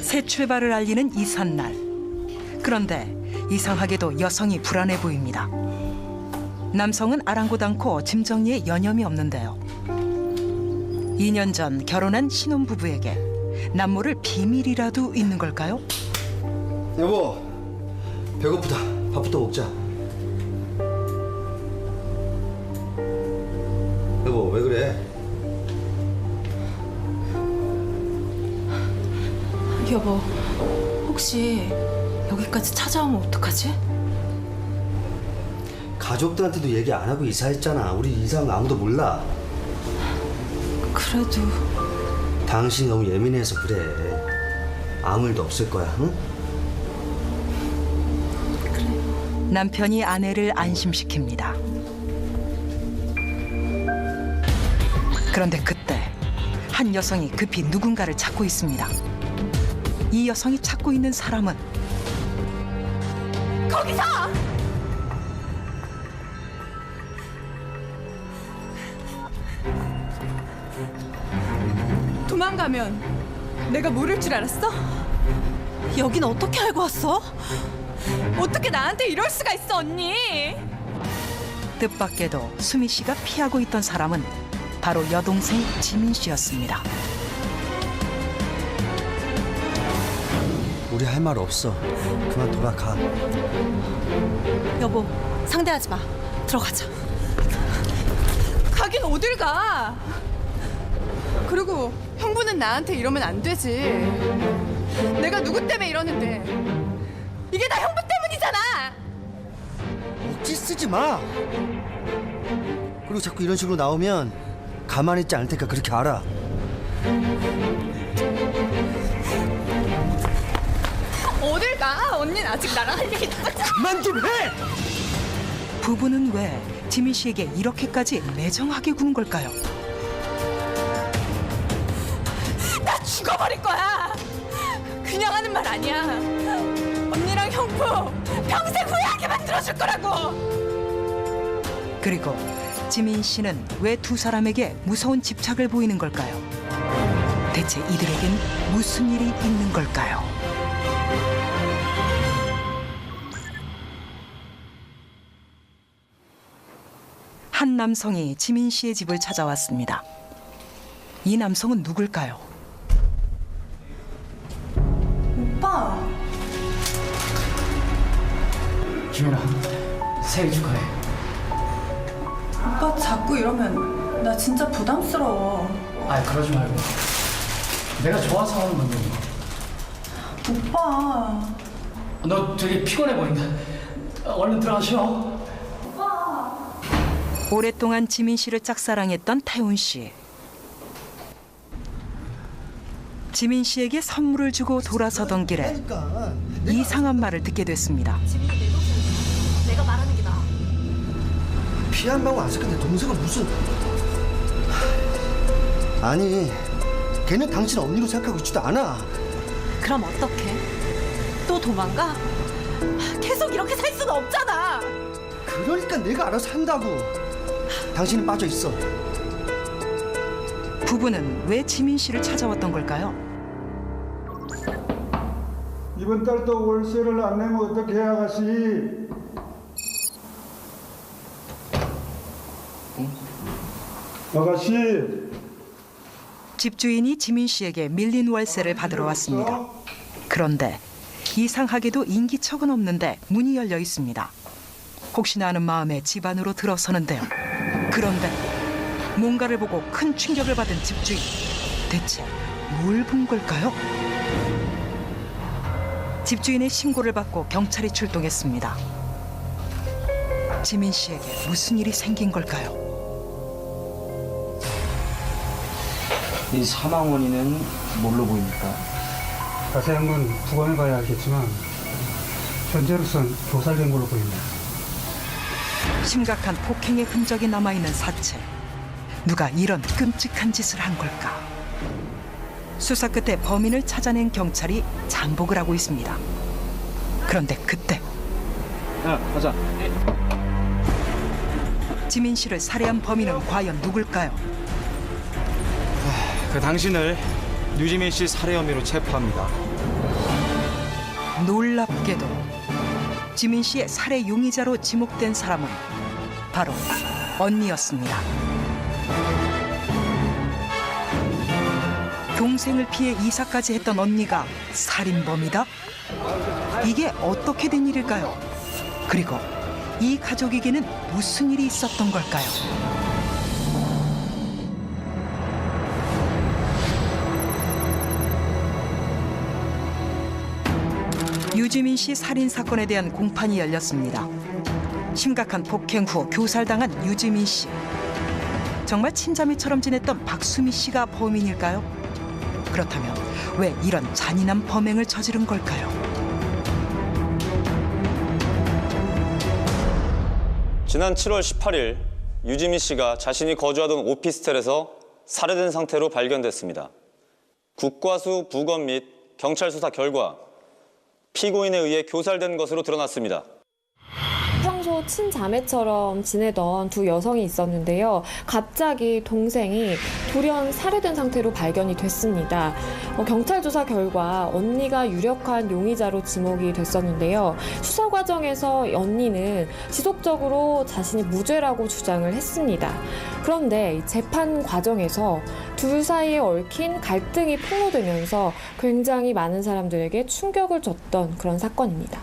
새 출발을 알리는 이삿날. 그런데 이상하게도 여성이 불안해 보입니다. 남성은 아랑곳 않고 짐 정리에 여념이 없는데요. 2년 전 결혼한 신혼부부에게 남모를 비밀이라도 있는 걸까요? 여보, 배고프다. 밥부터 먹자. 여보, 왜 그래? 여보, 혹시 여기까지 찾아오면 어떡하지? 가족들한테도 얘기 안 하고 이사했잖아. 우리 이사한 거 아무도 몰라. 그래도 당신이 너무 예민해서 그래. 아무 일도 없을 거야, 응? 남편이 아내를 안심시킵니다. 그런데 그때 한 여성이 급히 누군가를 찾고 있습니다. 이 여성이 찾고 있는 사람은 거기서! 도망가면 내가 모를 줄 알았어? 여긴 어떻게 알고 왔어? 어떻게 나한테 이럴 수가 있어, 언니? 뜻밖에도 수미 씨가 피하고 있던 사람은 바로 여동생 지민 씨였습니다. 우리 할 말 없어. 그만 돌아가. 여보, 상대하지 마. 들어가자. 가긴 어딜 가? 그리고 형부는 나한테 이러면 안 되지. 내가 누구 때문에 이러는데. 이게 다 형부 때문이잖아. 억지 쓰지 마. 그리고 자꾸 이런 식으로 나오면 가만히 있지 않을 테니까 그렇게 알아. 어딜 가? 언니는 아직 나랑 할 얘기 남았잖아. 그만 좀 해! 부부는 왜 지민 씨에게 이렇게까지 매정하게 구는 걸까요? 나 죽어버릴 거야. 그냥 하는 말 아니야. 언니랑 형부 평생 후회하게 만들어줄 거라고. 그리고 지민 씨는 왜 두 사람에게 무서운 집착을 보이는 걸까요? 대체 이들에겐 무슨 일이 있는 걸까요? 한 남성이 지민 씨의 집을 찾아왔습니다. 이 남성은 누굴까요? 오빠. 지민아, 생일 축하해. 오빠 자꾸 이러면 나 진짜 부담스러워. 아, 그러지 말고. 내가 좋아서 하는 건데. 오빠. 너 되게 피곤해 보인다. 얼른 들어가 쉬어. 오랫동안 지민 씨를 짝사랑했던 태훈 씨. 지민 씨에게 선물을 주고 돌아서던 길에 이상한 말을 듣게 됐습니다. 내가 말하는 게 나아. 피 한 방울 안 섞은데 동생은 무슨... 아니, 걔는 당신 언니로 생각하고 있지도 않아. 그럼 어떡해? 또 도망가? 계속 이렇게 살 수는 없잖아. 그러니까 내가 알아서 한다고. 당신은 빠져 있어. 부부는 왜 지민 씨를 찾아왔던 걸까요? 이번 달도 월세를 안 내면 어떡해, 아가씨? 아가씨. 집주인이 지민 씨에게 밀린 월세를 받으러 왔습니다. 그런데 이상하게도 인기척은 없는데 문이 열려 있습니다. 혹시나 하는 마음에 집 안으로 들어서는데요. 그런데 뭔가를 보고 큰 충격을 받은 집주인. 대체 뭘 본 걸까요? 집주인의 신고를 받고 경찰이 출동했습니다. 지민 씨에게 무슨 일이 생긴 걸까요? 이 사망 원인은 뭘로 보입니까? 자세한 건 부검해 봐야 알겠지만 현재로선 교살된 걸로 보입니다. 심각한 폭행의 흔적이 남아있는 사체. 누가 이런 끔찍한 짓을 한 걸까? 수사 끝에 범인을 찾아낸 경찰이 잠복을 하고 있습니다. 그런데 그때 야, 가자. 지민 씨를 살해한 범인은 과연 누굴까요? 그 당신을 류지민 씨 살해 혐의로 체포합니다. 놀랍게도 지민 씨의 살해 용의자로 지목된 사람은 바로 언니였습니다. 동생을 피해 이사까지 했던 언니가 살인범이다? 이게 어떻게 된 일일까요? 그리고 이 가족에게는 무슨 일이 있었던 걸까요? 유지민 씨 살인 사건에 대한 공판이 열렸습니다. 심각한 폭행 후 교살당한 유지민 씨. 정말 친자매처럼 지냈던 박수미 씨가 범인일까요? 그렇다면 왜 이런 잔인한 범행을 저지른 걸까요? 지난 7월 18일 유지민 씨가 자신이 거주하던 오피스텔에서 살해된 상태로 발견됐습니다. 국과수 부검 및 경찰 수사 결과 피고인에 의해 교살된 것으로 드러났습니다. 평소 친자매처럼 지내던 두 여성이 있었는데요. 갑자기 동생이 돌연 살해된 상태로 발견이 됐습니다. 경찰 조사 결과 언니가 유력한 용의자로 지목이 됐었는데요. 수사 과정에서 언니는 지속적으로 자신이 무죄라고 주장을 했습니다. 그런데 재판 과정에서 둘 사이에 얽힌 갈등이 폭로되면서 굉장히 많은 사람들에게 충격을 줬던 그런 사건입니다.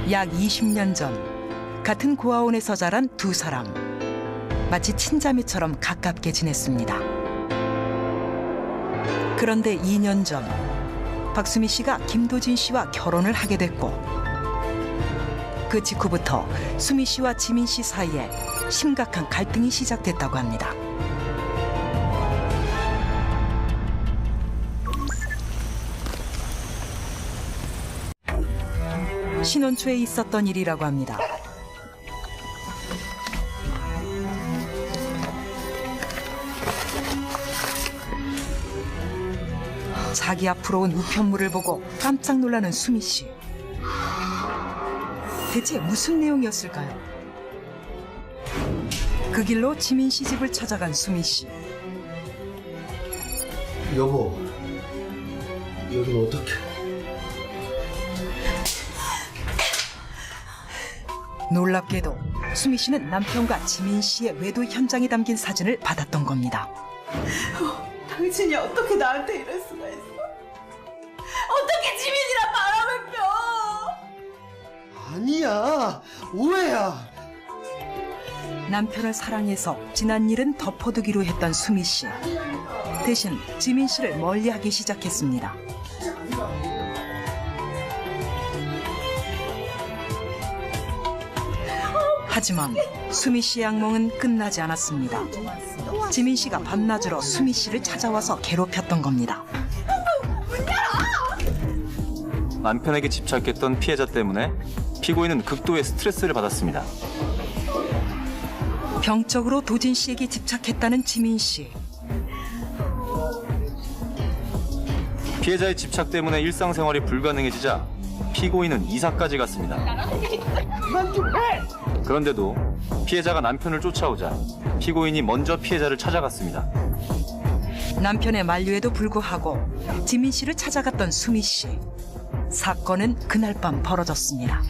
약 20년 전 같은 고아원에서 자란 두 사람. 마치 친자매처럼 가깝게 지냈습니다. 그런데 2년 전 박수미 씨가 김도진 씨와 결혼을 하게 됐고 그 직후부터 수미 씨와 지민 씨 사이에 심각한 갈등이 시작됐다고 합니다. 신혼 초에 있었던 일이라고 합니다. 자기 앞으로 온 우편물을 보고 깜짝 놀라는 수미 씨. 대체 무슨 내용이었을까요? 그 길로 지민 씨 집을 찾아간 수미 씨. 여보, 여긴 어떻게? 놀랍게도 수미 씨는 남편과 지민 씨의 외도 현장이 담긴 사진을 받았던 겁니다. 당신이 어떻게 나한테 이럴 수가 있어? 어떻게 지민이랑 바람을 펴? 아니야, 오해야. 남편을 사랑해서 지난 일은 덮어두기로 했던 수미 씨. 대신 지민 씨를 멀리하기 시작했습니다. 하지만 수미 씨의 악몽은 끝나지 않았습니다. 지민 씨가 밤낮으로 수미 씨를 찾아와서 괴롭혔던 겁니다. 남편에게 집착했던 피해자 때문에 피고인은 극도의 스트레스를 받았습니다. 병적으로 도진 씨에게 집착했다는 지민 씨. 피해자의 집착 때문에 일상생활이 불가능해지자 피고인은 이사까지 갔습니다. 그런데도 피해자가 남편을 쫓아오자 피고인이 먼저 피해자를 찾아갔습니다. 남편의 만류에도 불구하고 지민 씨를 찾아갔던 수미 씨. 사건은 그날 밤 벌어졌습니다.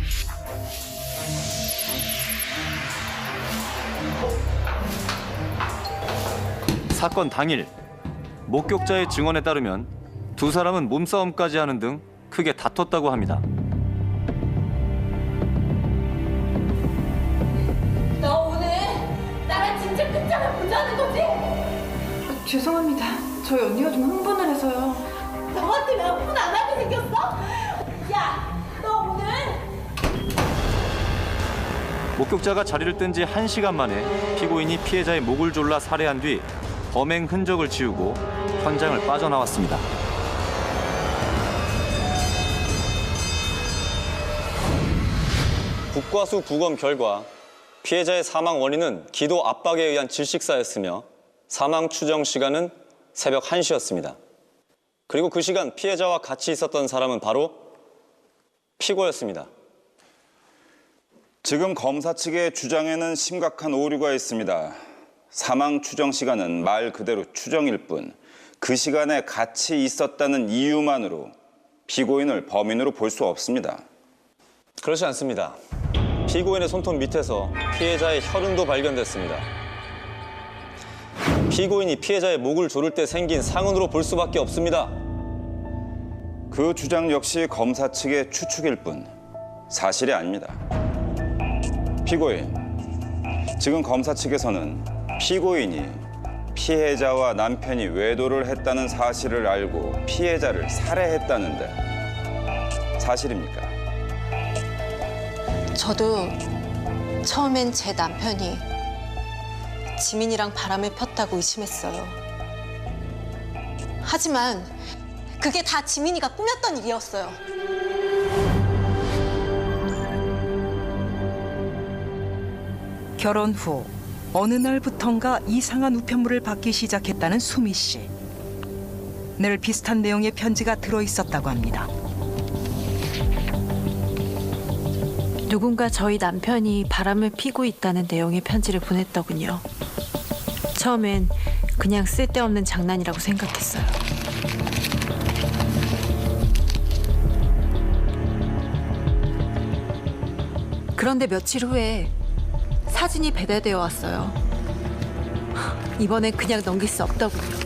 사건 당일 목격자의 증언에 따르면 두 사람은 몸싸움까지 하는 등 크게 다퉜다고 합니다. 너 오늘 나랑 진짜 끝장을 보자는 거지? 죄송합니다. 저희 언니가 좀 흥분을 해서요. 너한테 왜 흥분 안 하게 생겼어? 야, 너 오늘 목격자가 자리를 뜬 지 1시간 만에 피고인이 피해자의 목을 졸라 살해한 뒤 범행 흔적을 지우고 현장을 빠져나왔습니다. 국과수 부검 결과 피해자의 사망 원인은 기도 압박에 의한 질식사였으며 사망 추정 시간은 새벽 1시였습니다. 그리고 그 시간 피해자와 같이 있었던 사람은 바로 피고였습니다. 지금 검사 측의 주장에는 심각한 오류가 있습니다. 사망 추정 시간은 말 그대로 추정일 뿐 그 시간에 같이 있었다는 이유만으로 피고인을 범인으로 볼 수 없습니다. 그렇지 않습니다. 피고인의 손톱 밑에서 피해자의 혈흔도 발견됐습니다. 피고인이 피해자의 목을 조를 때 생긴 상흔으로 볼 수밖에 없습니다. 그 주장 역시 검사 측의 추측일 뿐 사실이 아닙니다. 피고인, 지금 검사 측에서는 피고인이 피해자와 남편이 외도를 했다는 사실을 알고 피해자를 살해했다는데 사실입니까? 저도 처음엔 제 남편이 지민이랑 바람을 폈다고 의심했어요. 하지만 그게 다 지민이가 꾸몄던 일이었어요. 결혼 후 어느 날부턴가 이상한 우편물을 받기 시작했다는 수미 씨. 늘 비슷한 내용의 편지가 들어있었다고 합니다. 누군가 저희 남편이 바람을 피고 있다는 내용의 편지를 보냈더군요. 처음엔 그냥 쓸데없는 장난이라고 생각했어요. 그런데 며칠 후에 사진이 배달되어 왔어요. 이번엔 그냥 넘길 수 없더군요.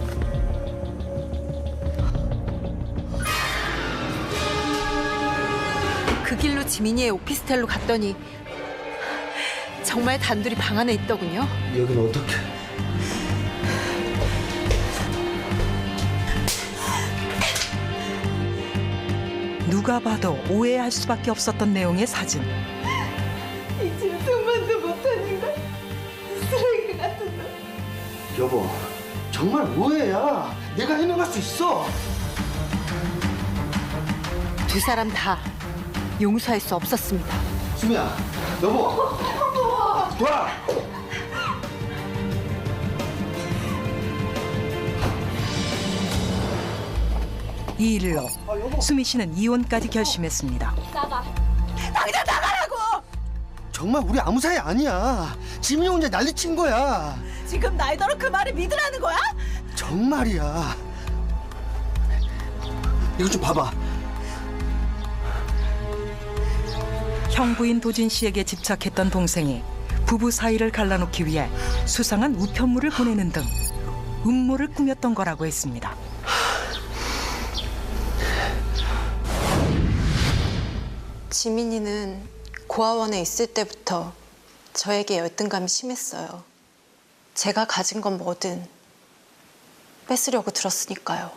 그 길로 지민이의 오피스텔로 갔더니 정말 단둘이 방 안에 있더군요. 여긴 어떻게? 누가 봐도 오해할 수밖에 없었던 내용의 사진. 이 짐승만도 못하는 걸 쓰레기 같은 거. 여보, 정말 오해야. 내가 해명할 수 있어. 두 사람 다 용서할 수 없었습니다. 수미야, 여보. 와! 이 일로 수미 씨는 이혼까지 결심했습니다. 나가. 당장 나가라고. 정말 우리 아무 사이 아니야. 지민이 혼자 난리친 거야. 지금 나이더러 그 말을 믿으라는 거야? 정말이야. 이거 좀 봐봐. 형부인 도진 씨에게 집착했던 동생이 부부 사이를 갈라놓기 위해 수상한 우편물을 보내는 등 음모를 꾸몄던 거라고 했습니다. 지민이는 고아원에 있을 때부터 저에게 열등감이 심했어요. 제가 가진 건 뭐든 뺏으려고 들었으니까요.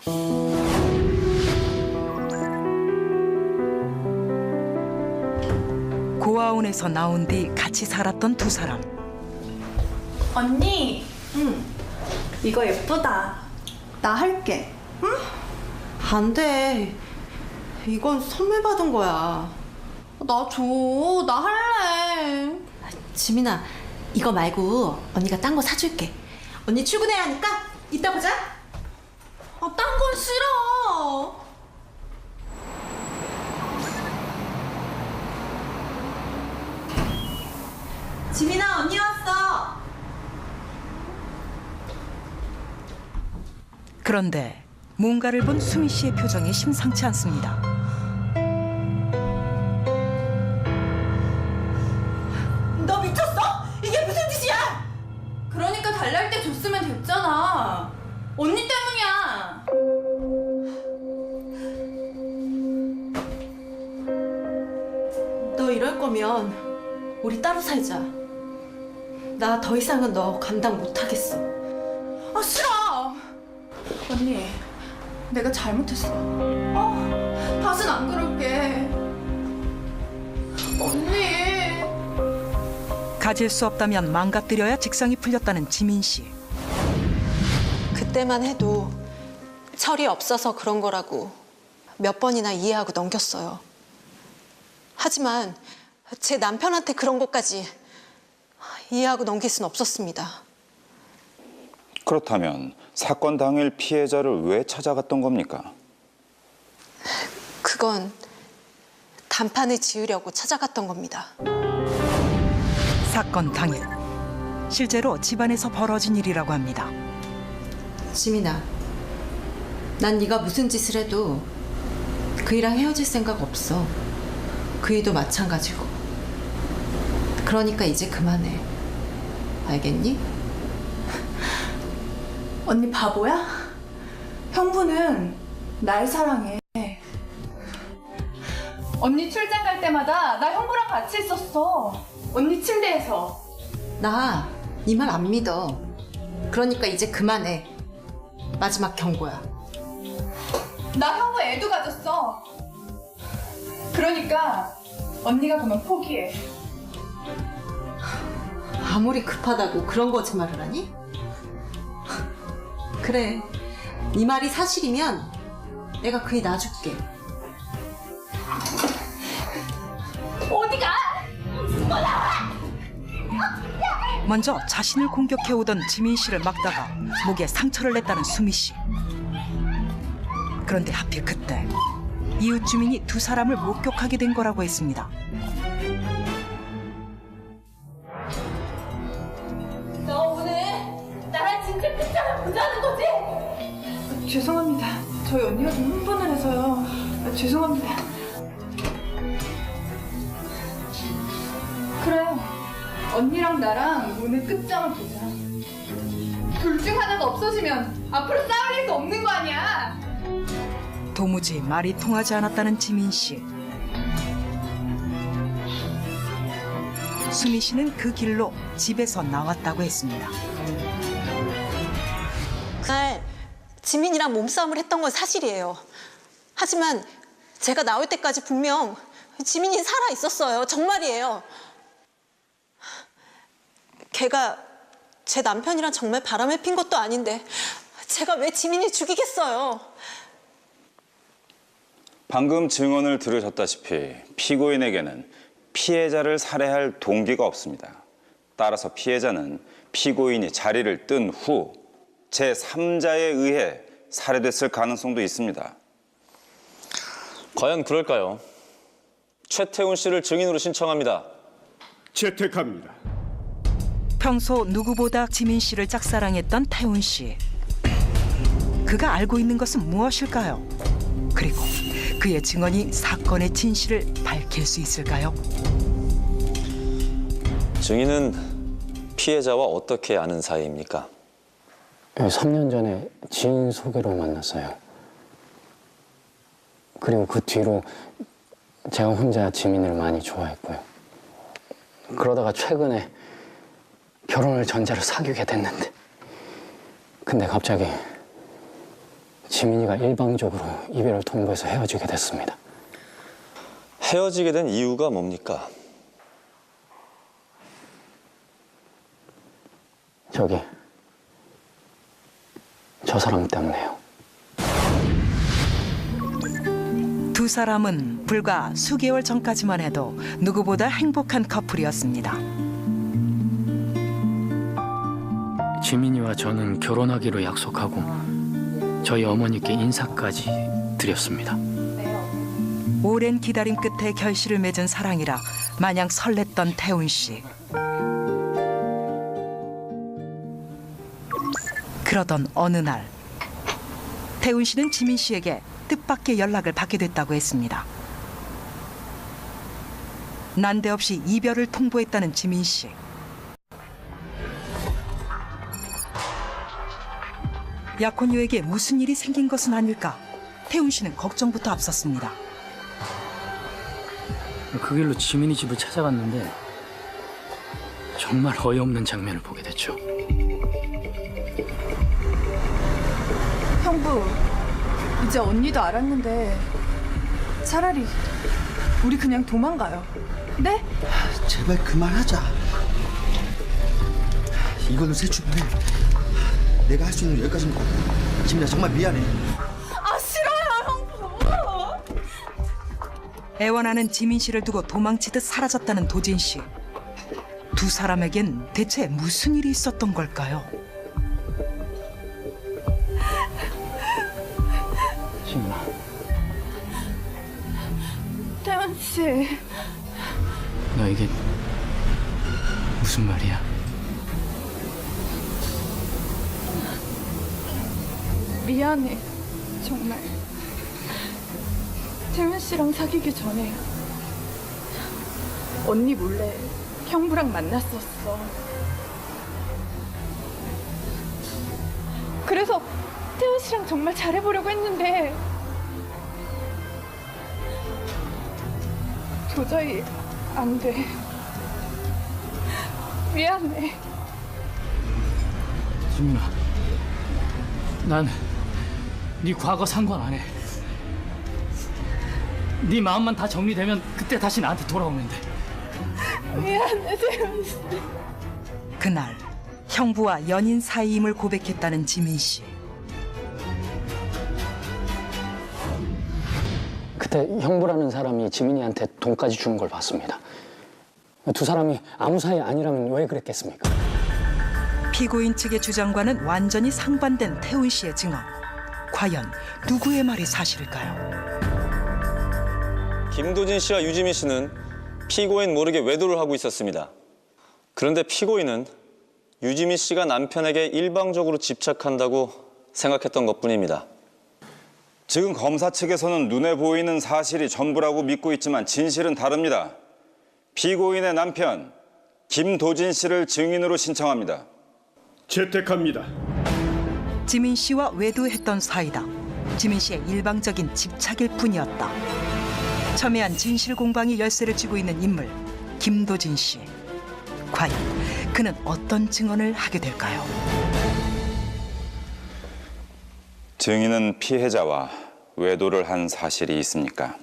고아원에서 나온 뒤 같이 살았던 두 사람. 언니. 응. 이거 예쁘다. 나 할게. 응? 안 돼. 이건 선물 받은 거야. 나 줘. 나 할래. 지민아, 이거 말고 언니가 딴 거 사줄게. 언니 출근해야 하니까 이따 보자. 아, 딴 건 싫어. 지민아, 언니 왔어. 그런데 뭔가를 본 수미 씨의 표정이 심상치 않습니다. 너 미쳤어? 이게 무슨 짓이야? 그러니까 달랄 때 줬으면 됐잖아. 언니 때문이야. 너 이럴 거면 우리 따로 살자. 나 더 이상은 너 감당 못하겠어. 아, 싫어. 언니, 내가 잘못했어. 다신 안 그럴게. 언니. 가질 수 없다면 망가뜨려야 직성이 풀렸다는 지민 씨. 그때만 해도 철이 없어서 그런 거라고 몇 번이나 이해하고 넘겼어요. 하지만 제 남편한테 그런 것까지 이해하고 넘길 순 없었습니다. 그렇다면 사건 당일 피해자를 왜 찾아갔던 겁니까? 그건 단판을 지으려고 찾아갔던 겁니다. 사건 당일 실제로 집안에서 벌어진 일이라고 합니다. 지민아, 난 네가 무슨 짓을 해도 그이랑 헤어질 생각 없어. 그이도 마찬가지고. 그러니까 이제 그만해. 알겠니? 언니 바보야? 형부는 날 사랑해. 언니 출장 갈 때마다 나 형부랑 같이 있었어. 언니 침대에서. 나 네 말 안 믿어. 그러니까 이제 그만해. 마지막 경고야. 나 형부 애도 가졌어. 그러니까 언니가 그만 포기해. 아무리 급하다고 그런 거짓말을 하니? 그래. 네 말이 사실이면 내가 그이 놔줄게. 어디가? 먼저 자신을 공격해오던 지민 씨를 막다가 목에 상처를 냈다는 수미 씨. 그런데 하필 그때 이웃 주민이 두 사람을 목격하게 된 거라고 했습니다. 너 오늘 나랑 진짜 끝장을 보자는 거지? 죄송합니다. 저희 언니가 좀 흥분을 해서요. 죄송합니다. 그래. 언니랑 나랑 오늘 끝장을 보자. 둘 중 하나가 없어지면 앞으로 싸울 일도 없는 거 아니야. 도무지 말이 통하지 않았다는 지민 씨. 수미 씨는 그 길로 집에서 나왔다고 했습니다. 그날 지민이랑 몸싸움을 했던 건 사실이에요. 하지만 제가 나올 때까지 분명 지민이 살아 있었어요. 정말이에요. 걔가 제 남편이랑 정말 바람을 핀 것도 아닌데 제가 왜 지민이 죽이겠어요? 방금 증언을 들으셨다시피 피고인에게는 피해자를 살해할 동기가 없습니다. 따라서 피해자는 피고인이 자리를 뜬 후 제3자에 의해 살해됐을 가능성도 있습니다. 과연 그럴까요? 최태훈 씨를 증인으로 신청합니다. 채택합니다. 평소 누구보다 지민 씨를 짝사랑했던 태훈 씨. 그가 알고 있는 것은 무엇일까요? 그리고 그의 증언이 사건의 진실을 밝힐 수 있을까요? 증인은 피해자와 어떻게 아는 사이입니까? 3년 전에 지인 소개로 만났어요. 그리고 그 뒤로 제가 혼자 지민을 많이 좋아했고요. 그러다가 최근에 결혼을 전제로 사귀게 됐는데 근데 갑자기 지민이가 일방적으로 이별을 통보해서 헤어지게 됐습니다. 헤어지게 된 이유가 뭡니까? 저 사람 때문에요. 두 사람은 불과 수개월 전까지만 해도 누구보다 행복한 커플이었습니다. 지민이와 저는 결혼하기로 약속하고 저희 어머니께 인사까지 드렸습니다. 오랜 기다림 끝에 결실을 맺은 사랑이라 마냥 설렜던 태훈 씨. 그러던 어느 날 태훈 씨는 지민 씨에게 뜻밖의 연락을 받게 됐다고 했습니다. 난데없이 이별을 통보했다는 지민 씨. 약혼녀에게 무슨 일이 생긴 것은 아닐까? 태훈 씨는 걱정부터 앞섰습니다. 그 길로 지민이 집을 찾아갔는데 정말 어이없는 장면을 보게 됐죠. 형부, 이제 언니도 알았는데 차라리 우리 그냥 도망가요. 네? 제발 그만하자. 이걸로 새 출발해. 내가 할 수 있는 건 여기까지인 것 같아. 지민아 정말 미안해. 아 싫어요, 형부. 애원하는 지민 씨를 두고 도망치듯 사라졌다는 도진 씨. 두 사람에겐 대체 무슨 일이 있었던 걸까요? 지민아. 태훈 씨. 너 이게 무슨 말이야? 미안해, 정말. 태훈 씨랑 사귀기 전에 언니 몰래 형부랑 만났었어. 그래서 태훈 씨랑 정말 잘해보려고 했는데 도저히 안 돼. 미안해. 지민아, 난 네 과거 상관 안 해. 네 마음만 다 정리되면 그때 다시 나한테 돌아오면 돼. 미안해, 태훈 씨. 그날 형부와 연인 사이임을 고백했다는 지민 씨. 그때 형부라는 사람이 지민이한테 돈까지 주는 걸 봤습니다. 두 사람이 아무 사이 아니라면 왜 그랬겠습니까? 피고인 측의 주장과는 완전히 상반된 태훈 씨의 증언. 과연 누구의 말이 사실일까요? 김도진 씨와 유지민 씨는 피고인 모르게 외도를 하고 있었습니다. 그런데 피고인은 유지민 씨가 남편에게 일방적으로 집착한다고 생각했던 것뿐입니다. 지금 검사 측에서는 눈에 보이는 사실이 전부라고 믿고 있지만 진실은 다릅니다. 피고인의 남편 김도진 씨를 증인으로 신청합니다. 채택합니다. 지민 씨와 외도했던 사이다. 지민 씨의 일방적인 집착일 뿐이었다. 첨예한 진실 공방이 열쇠를 쥐고 있는 인물 김도진 씨. 과연 그는 어떤 증언을 하게 될까요? 증인은 피해자와 외도를 한 사실이 있습니까?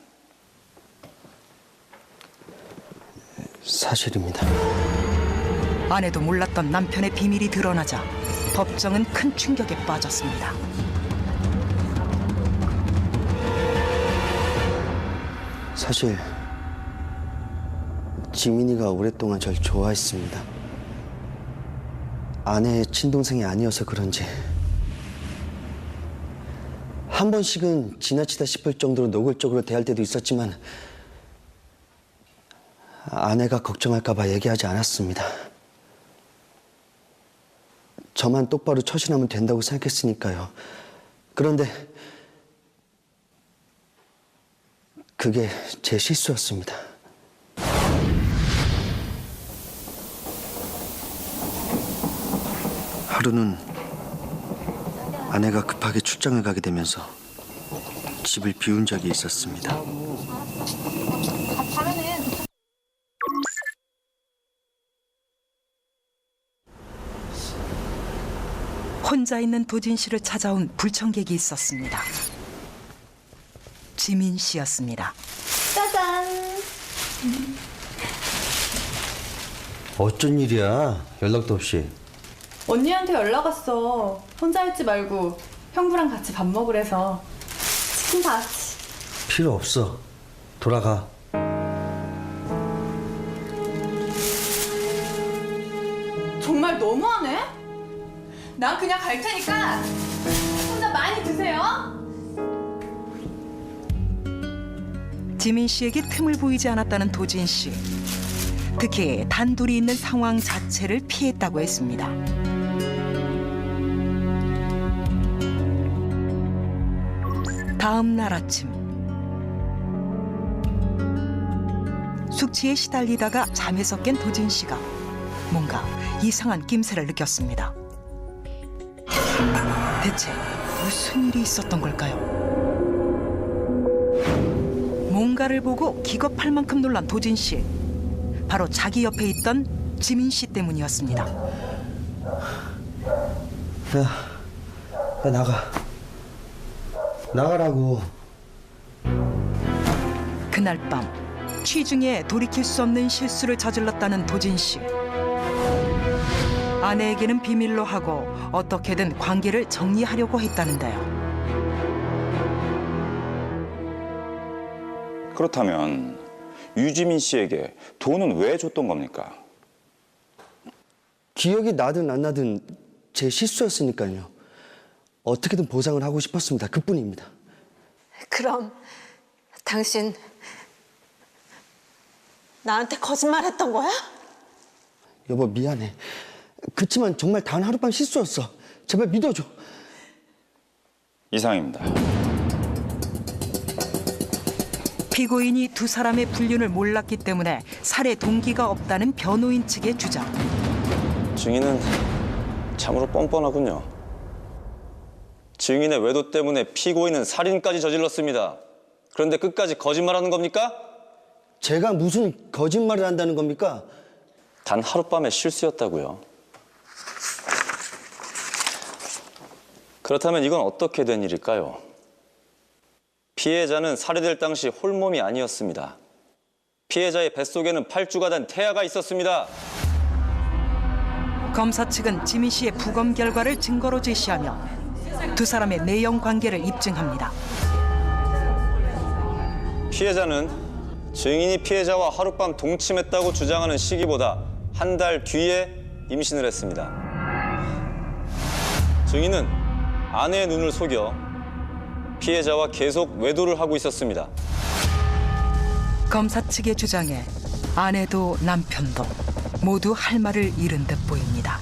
사실입니다. 아내도 몰랐던 남편의 비밀이 드러나자 법정은 큰 충격에 빠졌습니다. 사실 지민이가 오랫동안 절 좋아했습니다. 아내의 친동생이 아니어서 그런지 한 번씩은 지나치다 싶을 정도로 노골적으로 대할 때도 있었지만 아내가 걱정할까 봐 얘기하지 않았습니다. 저만 똑바로 처신하면 된다고 생각했으니까요. 그런데 그게 제 실수였습니다. 하루는 아내가 급하게 출장을 가게 되면서 집을 비운 적이 있었습니다. 혼자 있는 도진 씨를 찾아온 불청객이 있었습니다. 지민 씨였습니다. 짜잔. 어쩐 일이야? 연락도 없이. 언니한테 연락 왔어. 혼자 있지 말고 형부랑 같이 밥 먹으래서. 치킨 사왔지. 필요 없어. 돌아가. 정말 너무하네? 난 그냥 갈 테니까 혼자 많이 드세요. 지민 씨에게 틈을 보이지 않았다는 도진 씨. 특히 단둘이 있는 상황 자체를 피했다고 했습니다. 다음 날 아침 숙취에 시달리다가 잠에서 깬 도진 씨가 뭔가 이상한 낌새를 느꼈습니다. 대체 무슨 일이 있었던 걸까요? 뭔가를 보고 기겁할 만큼 놀란 도진 씨. 바로 자기 옆에 있던 지민 씨 때문이었습니다. 야, 나가. 나가라고. 그날 밤 취중에 돌이킬 수 없는 실수를 저질렀다는 도진 씨. 아내에게는 비밀로 하고 어떻게든 관계를 정리하려고 했다는데요. 그렇다면 유지민 씨에게 돈은 왜 줬던 겁니까? 기억이 나든 안 나든 제 실수였으니까요. 어떻게든 보상을 하고 싶었습니다. 그뿐입니다. 그럼 당신 나한테 거짓말했던 거야? 여보, 미안해. 그치만 정말 단 하룻밤 실수였어. 제발 믿어줘. 이상입니다. 피고인이 두 사람의 불륜을 몰랐기 때문에 살해 동기가 없다는 변호인 측의 주장. 증인은 참으로 뻔뻔하군요. 증인의 외도 때문에 피고인은 살인까지 저질렀습니다. 그런데 끝까지 거짓말하는 겁니까? 제가 무슨 거짓말을 한다는 겁니까? 단 하룻밤의 실수였다고요. 그렇다면 이건 어떻게 된 일일까요? 피해자는 살해될 당시 홀몸이 아니었습니다. 피해자의 뱃속에는 8주가 된 태아가 있었습니다. 검사 측은 지민 씨의 부검 결과를 증거로 제시하며 두 사람의 내연 관계를 입증합니다. 피해자는 증인이 피해자와 하룻밤 동침했다고 주장하는 시기보다 한 달 뒤에 임신을 했습니다. 증인은 아내의 눈을 속여 피해자와 계속 외도를 하고 있었습니다. 검사 측의 주장에 아내도 남편도 모두 할 말을 잃은 듯 보입니다.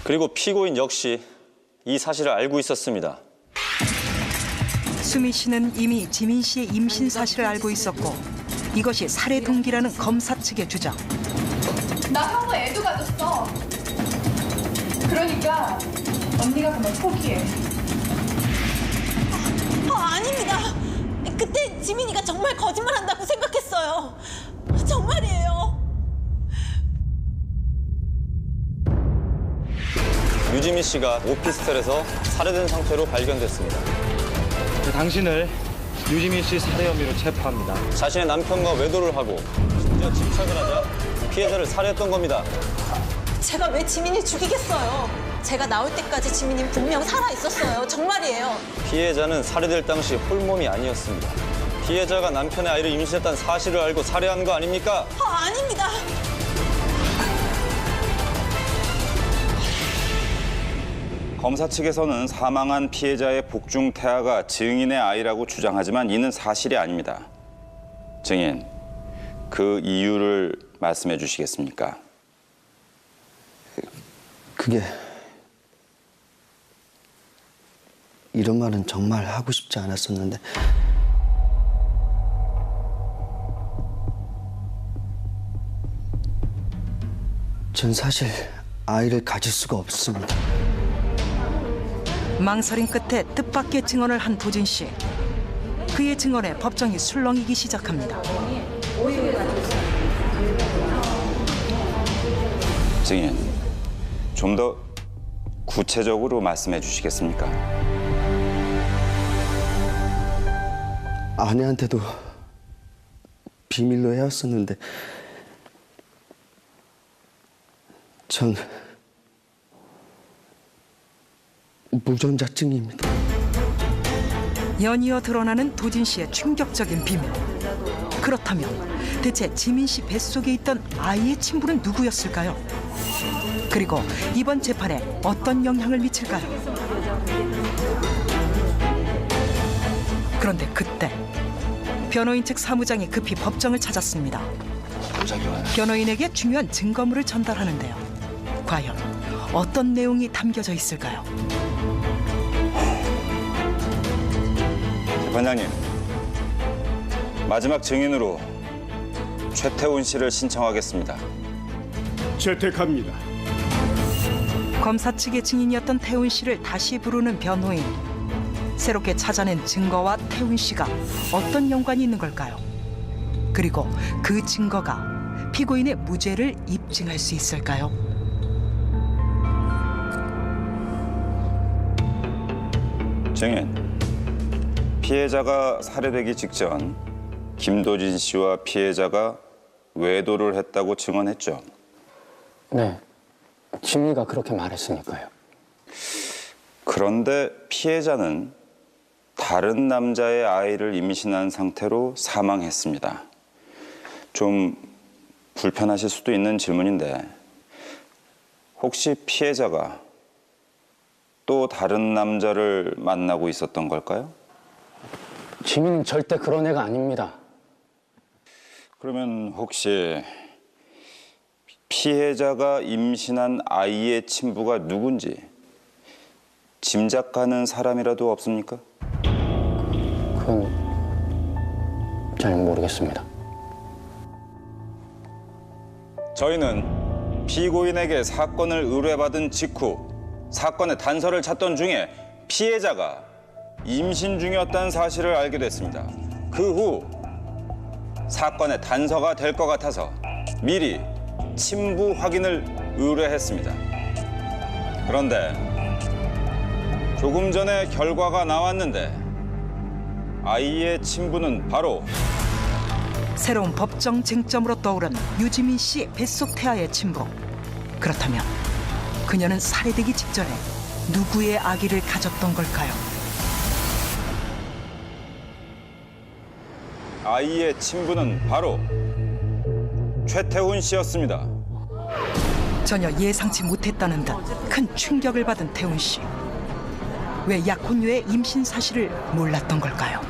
그리고 피고인 역시 이 사실을 알고 있었습니다. 수미 씨는 이미 지민 씨의 임신 사실을 알고 있었고 이것이 살해 동기라는 검사 측의 주장. 나 형부 애도 가졌어. 그러니까 언니가 그만 포기해. 아닙니다. 그때 지민이가 정말 거짓말한다고 생각했어요. 정말이에요. 유지민 씨가 오피스텔에서 살해된 상태로 발견됐습니다. 당신을 유지민 씨 살해 혐의로 체포합니다. 자신의 남편과 외도를 하고 심지어 집착을 하자 피해자를 살해했던 겁니다. 제가 왜 지민이 죽이겠어요? 제가 나올 때까지 지민이는 분명 살아있었어요. 정말이에요. 피해자는 살해될 당시 홀몸이 아니었습니다. 피해자가 남편의 아이를 임신했다는 사실을 알고 살해한 거 아닙니까? 아닙니다. 검사 측에서는 사망한 피해자의 복중 태아가 증인의 아이라고 주장하지만 이는 사실이 아닙니다. 증인, 그 이유를 말씀해 주시겠습니까? 그게 이런 말은 정말 하고 싶지 않았었는데 전 사실 아이를 가질 수가 없습니다. 망설임 끝에 뜻밖의 증언을 한 도진 씨. 그의 증언에 법정이 술렁이기 시작합니다. 증인, 좀 더 구체적으로 말씀해 주시겠습니까? 아내한테도 비밀로 헤었었는데 전 무전자증입니다. 연이어 드러나는 도진 씨의 충격적인 비밀. 그렇다면 대체 지민 씨 뱃속에 있던 아이의 친부는 누구였을까요? 그리고 이번 재판에 어떤 영향을 미칠까요? 그런데 그때 변호인 측 사무장이 급히 법정을 찾았습니다. 변호인에게 중요한 증거물을 전달하는데요. 과연 어떤 내용이 담겨져 있을까요? 재판장님, 마지막 증인으로 최태훈 씨를 신청하겠습니다. 채택합니다. 검사 측의 증인이었던 태훈 씨를 다시 부르는 변호인. 새롭게 찾아낸 증거와 태훈 씨가 어떤 연관이 있는 걸까요? 그리고 그 증거가 피고인의 무죄를 입증할 수 있을까요? 증인, 피해자가 살해되기 직전 김도진 씨와 피해자가 외도를 했다고 증언했죠? 네, 지민이가 그렇게 말했으니까요. 그런데 피해자는 다른 남자의 아이를 임신한 상태로 사망했습니다. 좀 불편하실 수도 있는 질문인데 혹시 피해자가 또 다른 남자를 만나고 있었던 걸까요? 지민은 절대 그런 애가 아닙니다. 그러면 혹시 피해자가 임신한 아이의 친부가 누군지 짐작하는 사람이라도 없습니까? 그건 잘 모르겠습니다. 저희는 피고인에게 사건을 의뢰받은 직후 사건의 단서를 찾던 중에 피해자가 임신 중이었다는 사실을 알게 됐습니다. 그 후 사건의 단서가 될 것 같아서 미리 친부 확인을 의뢰했습니다. 그런데 조금 전에 결과가 나왔는데 아이의 친부는 바로 새로운 법정 쟁점으로 떠오른 유지민 씨 뱃속 태아의 친부. 그렇다면 그녀는 살해되기 직전에 누구의 아기를 가졌던 걸까요? 아이의 친부는 바로 최태훈 씨였습니다. 전혀 예상치 못했다는 듯 큰 충격을 받은 태훈 씨. 왜 약혼녀의 임신 사실을 몰랐던 걸까요?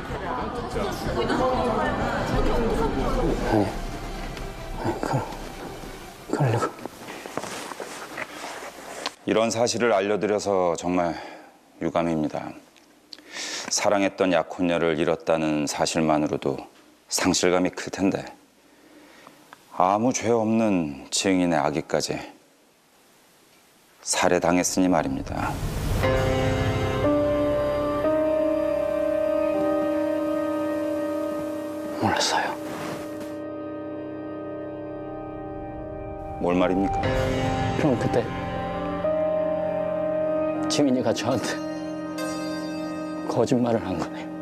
그러려고. 이런 사실을 알려드려서 정말 유감입니다. 사랑했던 약혼녀를 잃었다는 사실만으로도 상실감이 클 텐데 아무 죄 없는 증인의 아기까지 살해당했으니 말입니다. 몰랐어요. 뭘 말입니까? 그럼 그때 지민이가 저한테 거짓말을 한 거네요.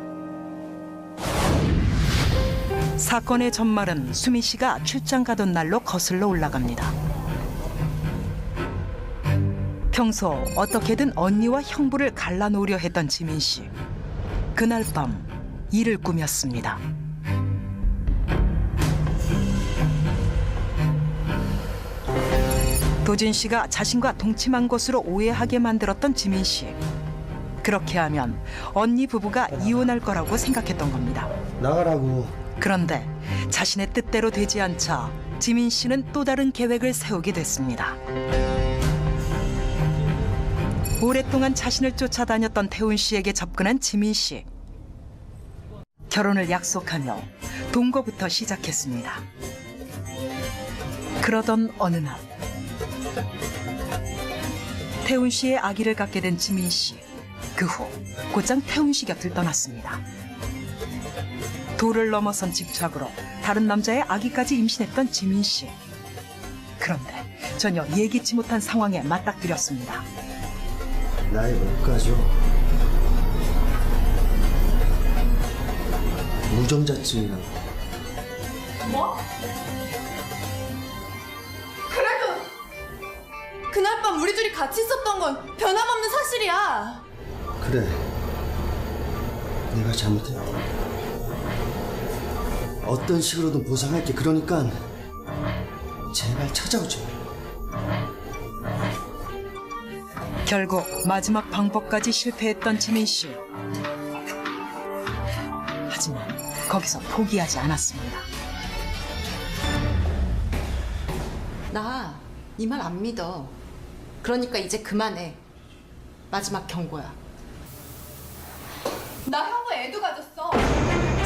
사건의 전말은 수미 씨가 출장 가던 날로 거슬러 올라갑니다. 평소 어떻게든 언니와 형부를 갈라놓으려 했던 지민 씨. 그날 밤 일을 꾸몄습니다. 도진 씨가 자신과 동침한 것으로 오해하게 만들었던 지민 씨. 그렇게 하면 언니 부부가 이혼할 거라고 생각했던 겁니다. 나가라고. 그런데 자신의 뜻대로 되지 않자 지민 씨는 또 다른 계획을 세우게 됐습니다. 오랫동안 자신을 쫓아다녔던 태훈 씨에게 접근한 지민 씨. 결혼을 약속하며 동거부터 시작했습니다. 그러던 어느 날 태훈 씨의 아기를 갖게 된 지민 씨. 그 후 곧장 태훈 씨 곁을 떠났습니다. 도를 넘어선 집착으로 다른 남자의 아기까지 임신했던 지민 씨. 그런데 전혀 예기치 못한 상황에 맞닥뜨렸습니다. 나이 못 가죠. 무정자증이라고. 뭐? 그래도 그날 밤 우리 둘이 같이 있었던 건 변함없는 사실이야. 그래. 내가 잘못했다. 어떤 식으로든 보상할게. 그러니까 제발 찾아오지 마. 결국 마지막 방법까지 실패했던 지민 씨. 하지만 거기서 포기하지 않았습니다. 나 네 말 안 믿어. 그러니까 이제 그만해. 마지막 경고야. 나 형부 애도 가졌어.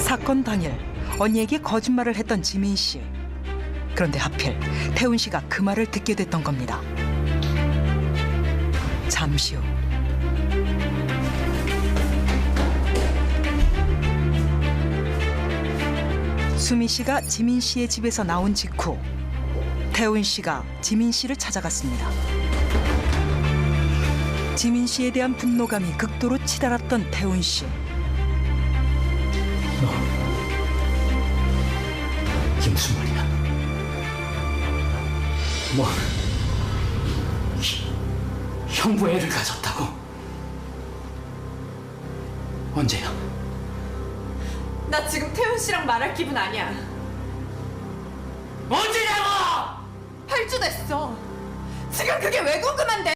사건 당일 언니에게 거짓말을 했던 지민 씨. 그런데 하필 태훈 씨가 그 말을 듣게 됐던 겁니다. 잠시 후 수미 씨가 지민 씨의 집에서 나온 직후 태훈 씨가 지민 씨를 찾아갔습니다. 지민 씨에 대한 분노감이 극도로 치달았던 태훈 씨. 이게 무슨 말이야? 뭐 형부 애를 가졌다고? 언제야? 나 지금 태훈 씨랑 말할 기분 아니야. 언제냐고! 8주 됐어. 지금 그게 왜 궁금한데?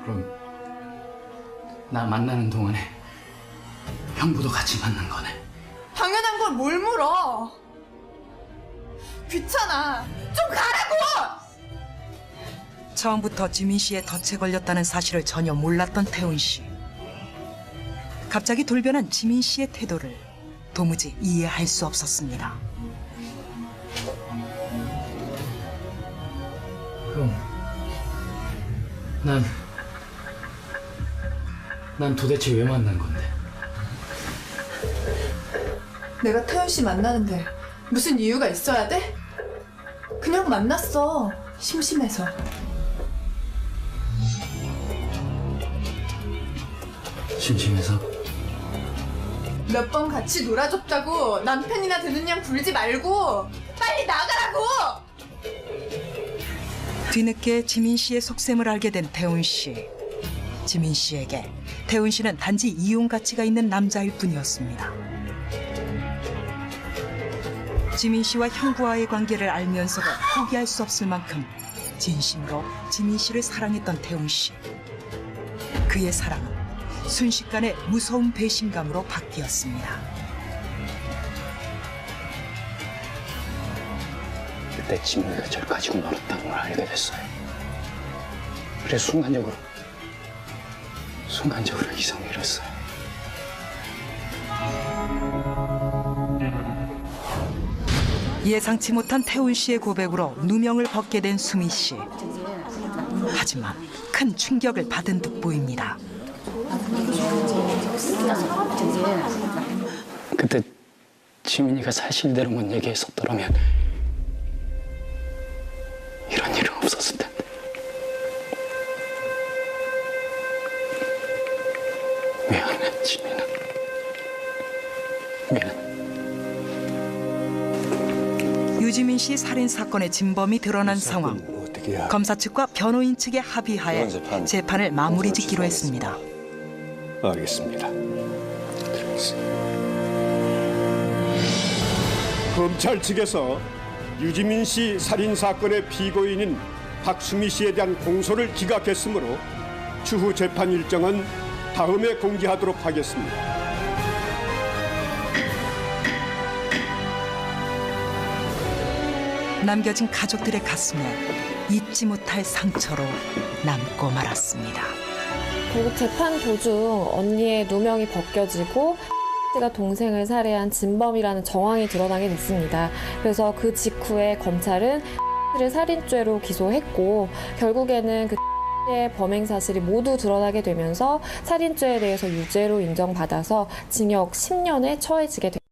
그럼 나 만나는 동안에 형부도 같이 만난 거네. 당연한 걸 뭘 물어? 귀찮아. 좀 가라고! 처음부터 지민 씨의 덫에 걸렸다는 사실을 전혀 몰랐던 태훈 씨. 갑자기 돌변한 지민 씨의 태도를 도무지 이해할 수 없었습니다. 그럼 난 도대체 왜 만난 건데? 내가 태훈 씨 만나는데 무슨 이유가 있어야 돼? 그냥 만났어. 심심해서. 심심해서? 몇 번 같이 놀아줬다고 남편이나 되는 양 부르지 말고 빨리 나가라고! 뒤늦게 지민 씨의 속셈을 알게 된 태훈 씨. 지민 씨에게 태훈 씨는 단지 이용 가치가 있는 남자일 뿐이었습니다. 지민 씨와 형부와의 관계를 알면서도 포기할 수 없을 만큼 진심으로 지민 씨를 사랑했던 태훈 씨. 그의 사랑은 순식간에 무서운 배신감으로 바뀌었습니다. 그때 지민이가 저를 가지고 놀았다는 걸 알게 됐어요. 그래서 순간적으로 이성을 잃었어요. 예상치 못한 태훈 씨의 고백으로 누명을 벗게 된 수미 씨. 하지만 큰 충격을 받은 듯 보입니다. 그때 지민이가 사실대로만 얘기했었더라면 이런 일은 없었을 텐데. 미안해, 지민아. 미안. 유지민 씨 살인 사건의 진범이 드러난 상황. 검사 측과 변호인 측의 합의하에 재판을 마무리 짓기로 했습니다. 알겠습니다. 검찰 측에서 유지민 씨 살인 사건의 피고인인 박수미 씨에 대한 공소를 기각했으므로 추후 재판 일정은 다음에 공개하도록 하겠습니다. 남겨진 가족들의 가슴에 잊지 못할 상처로 남고 말았습니다. 결국 재판 도중 언니의 누명이 벗겨지고 씨가 동생을 살해한 진범이라는 정황이 드러나게 됐습니다. 그래서 그 직후에 검찰은 를 살인죄로 기소했고 결국에는 그 의 범행 사실이 모두 드러나게 되면서 살인죄에 대해서 유죄로 인정받아서 징역 10년에 처해지게 됐습니다.